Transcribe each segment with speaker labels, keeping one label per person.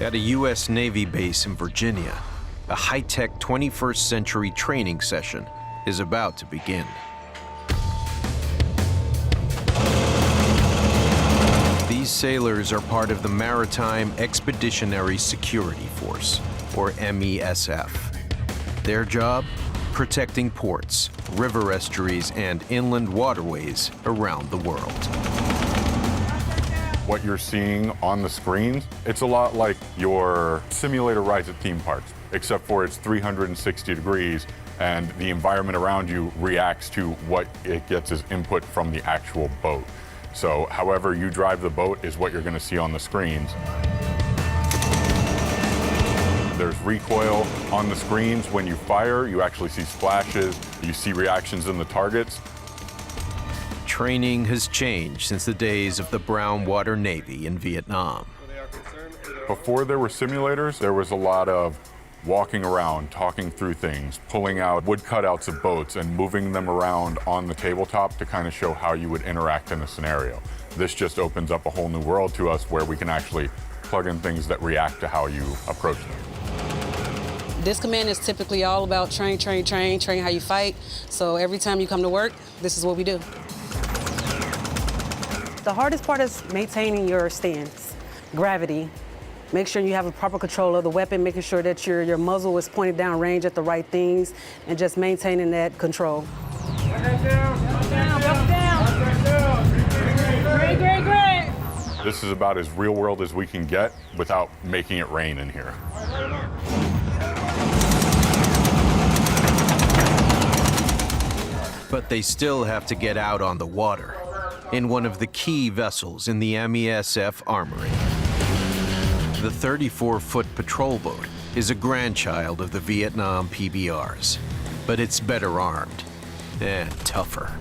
Speaker 1: At a U.S. Navy base in Virginia, a high-tech 21st century training session is about to begin. These sailors are part of the Maritime Expeditionary Security Force, or MESF. Their job? Protecting ports, river estuaries, and inland waterways around the world.
Speaker 2: What you're seeing on the screens, it's a lot like your simulator rides at theme parks, except for it's 360 degrees and the environment around you reacts to what it gets as input from the actual boat. So however you drive the boat is what you're going to see on the screens. There's recoil on the screens. When you fire, you actually see splashes, you see reactions in the targets.
Speaker 1: Training has changed since the days of the Brown Water Navy in Vietnam.
Speaker 2: Before there were simulators, there was a lot of walking around, talking through things, pulling out wood cutouts of boats and moving them around on the tabletop to kind of show how you would interact in a scenario. This just opens up a whole new world to us where we can actually plug in things that react to how you approach them.
Speaker 3: This command is typically all about train how you fight. So every time you come to work, this is what we do.
Speaker 4: The hardest part is maintaining your stance, gravity. Make sure you have a proper control of the weapon, making sure that your muzzle is pointed down range at the right things, and just maintaining that control.
Speaker 3: Great.
Speaker 2: This is about as real world as we can get without making it rain in here.
Speaker 1: But they still have to get out on the water in one of the key vessels in the MESF armory. The 34-foot patrol boat is a grandchild of the Vietnam PBRs, but it's better armed and tougher.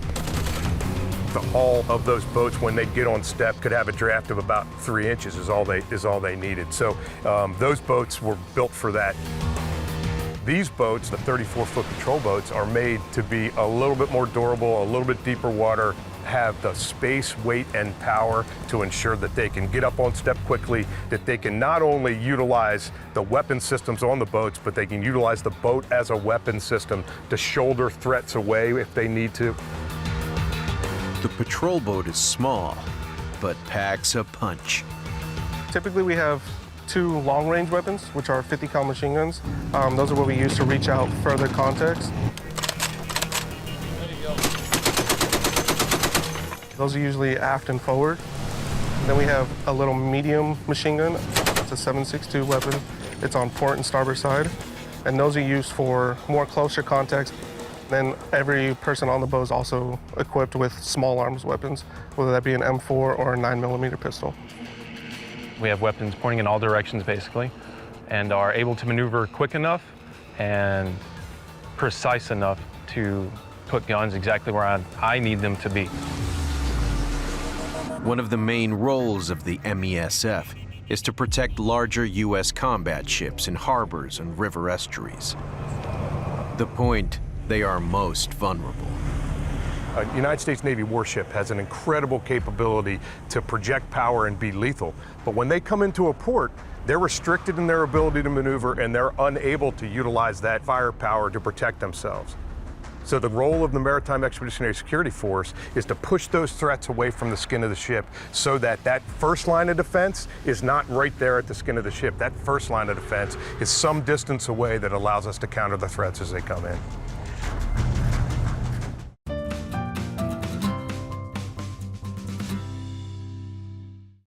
Speaker 5: The hull of those boats, when they get on step, could have a draft of about 3 inches is all they needed. So those boats were built for that. These boats, the 34-foot patrol boats, are made to be a little bit more durable, a little bit deeper water, have the space, weight, and power to ensure that they can get up on step quickly, that they can not only utilize the weapon systems on the boats, but they can utilize the boat as a weapon system to shoulder threats away if they need to.
Speaker 1: The patrol boat is small, but packs a punch.
Speaker 6: Typically we have 2 long-range weapons, which are 50 cal machine guns. Those are what we use to reach out further context. Those are usually aft and forward. Then we have a little medium machine gun. It's a 7.62 weapon. It's on port and starboard side. And those are used for more closer context. Then every person on the boat is also equipped with small arms weapons, whether that be an M4 or a 9mm pistol.
Speaker 7: We have weapons pointing in all directions, basically, and are able to maneuver quick enough and precise enough to put guns exactly where I need them to be.
Speaker 1: One of the main roles of the MESF is to protect larger U.S. combat ships in harbors and river estuaries. The point, they are most vulnerable.
Speaker 5: A United States Navy warship has an incredible capability to project power and be lethal, but when they come into a port, they're restricted in their ability to maneuver and they're unable to utilize that firepower to protect themselves. So the role of the Maritime Expeditionary Security Force is to push those threats away from the skin of the ship so that that first line of defense is not right there at the skin of the ship. That first line of defense is some distance away that allows us to counter the threats as they come in.